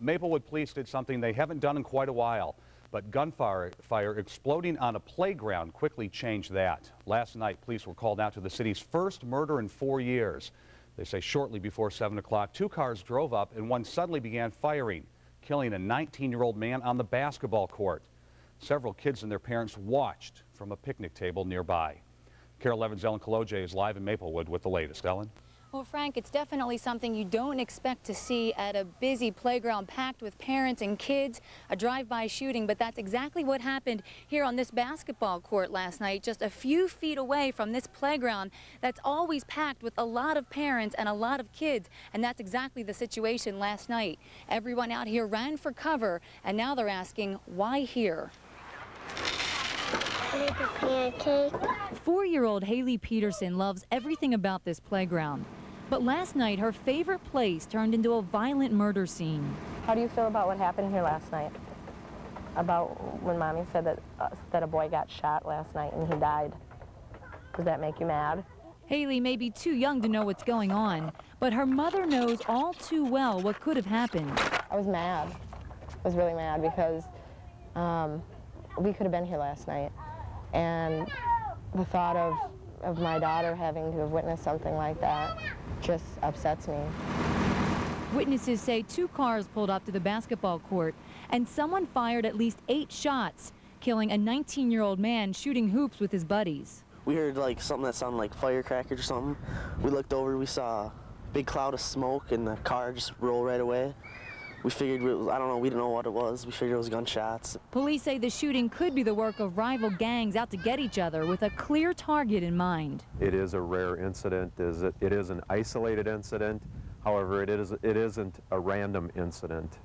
Maplewood police did something they haven't done in quite a while, but gunfire exploding on a playground quickly changed that. Last night, police were called out to the city's first murder in 4 years. They say shortly before 7 o'clock, 2 cars drove up and one suddenly began firing, killing a 19-year-old man on the basketball court. Several kids and their parents watched from a picnic table nearby. KARE 11's Ellen Kaloje is live in Maplewood with the latest. Ellen? Well, Frank, it's definitely something you don't expect to see at a busy playground packed with parents and kids, a drive-by shooting, but that's exactly what happened here on this basketball court last night, just a few feet away from this playground that's always packed with a lot of parents and a lot of kids, and that's exactly the situation last night. Everyone out here ran for cover, and now they're asking, why here? Make a pancake. 4-year-old Haley Peterson loves everything about this playground. But last night, her favorite place turned into a violent murder scene. How do you feel about what happened here last night? About when Mommy said that a boy got shot last night and he died. Does that make you mad? Haley may be too young to know what's going on, but her mother knows all too well what could have happened. I was mad. I was really mad because we could have been here last night. And the thought of my daughter having to have witnessed something like that just upsets me. Witnesses say 2 cars pulled up to the basketball court and someone fired at least 8 shots, killing a 19-year-old man shooting hoops with his buddies. We heard like something that sounded like firecrackers or something. We looked over, we saw a big cloud of smoke and the car just rolled right away. We figured, I don't know, we didn't know what it was. We figured it was gunshots. Police say the shooting could be the work of rival gangs out to get each other with a clear target in mind. It is a rare incident. It is an isolated incident. However, it isn't a random incident.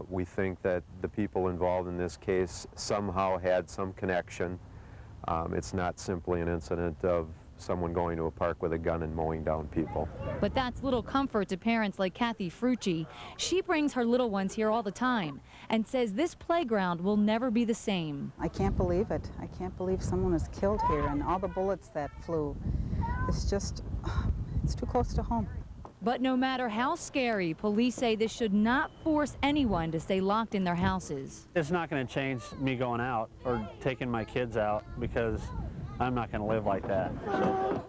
We think that the people involved in this case somehow had some connection. It's not simply an incident of someone going to a park with a gun and mowing down people. But that's little comfort to parents like Kathy Frucci. She brings her little ones here all the time and says this playground will never be the same. I can't believe it. I can't believe someone was killed here and all the bullets that flew. It's too close to home. But no matter how scary, police say this should not force anyone to stay locked in their houses. It's not going to change me going out or taking my kids out because I'm not going to live like that. So.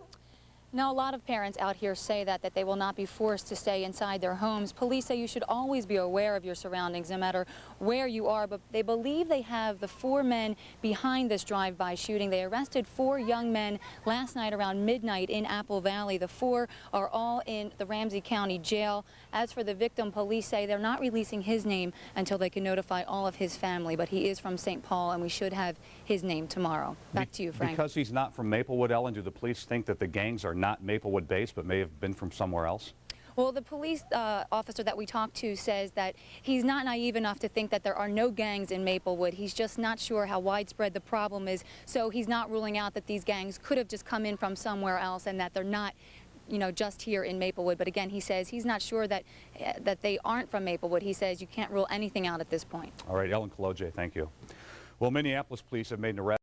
Now, a lot of parents out here say that they will not be forced to stay inside their homes. Police say you should always be aware of your surroundings, no matter where you are, but they believe they have the 4 men behind this drive-by shooting. They arrested 4 young men last night around midnight in Apple Valley. The 4 are all in the Ramsey County Jail. As for the victim, police say they're not releasing his name until they can notify all of his family, but he is from St. Paul, and we should have his name tomorrow. Back to you, Frank. Because he's not from Maplewood, Ellen, do the police think that the gangs are not Maplewood-based but may have been from somewhere else? Well, the police officer that we talked to says that he's not naive enough to think that there are no gangs in Maplewood. He's just not sure how widespread the problem is, so he's not ruling out that these gangs could have just come in from somewhere else and that they're not, you know, just here in Maplewood. But again, he says he's not sure that they aren't from Maplewood. He says you can't rule anything out at this point. All right, Ellen Kaloje, thank you. Well, Minneapolis police have made an arrest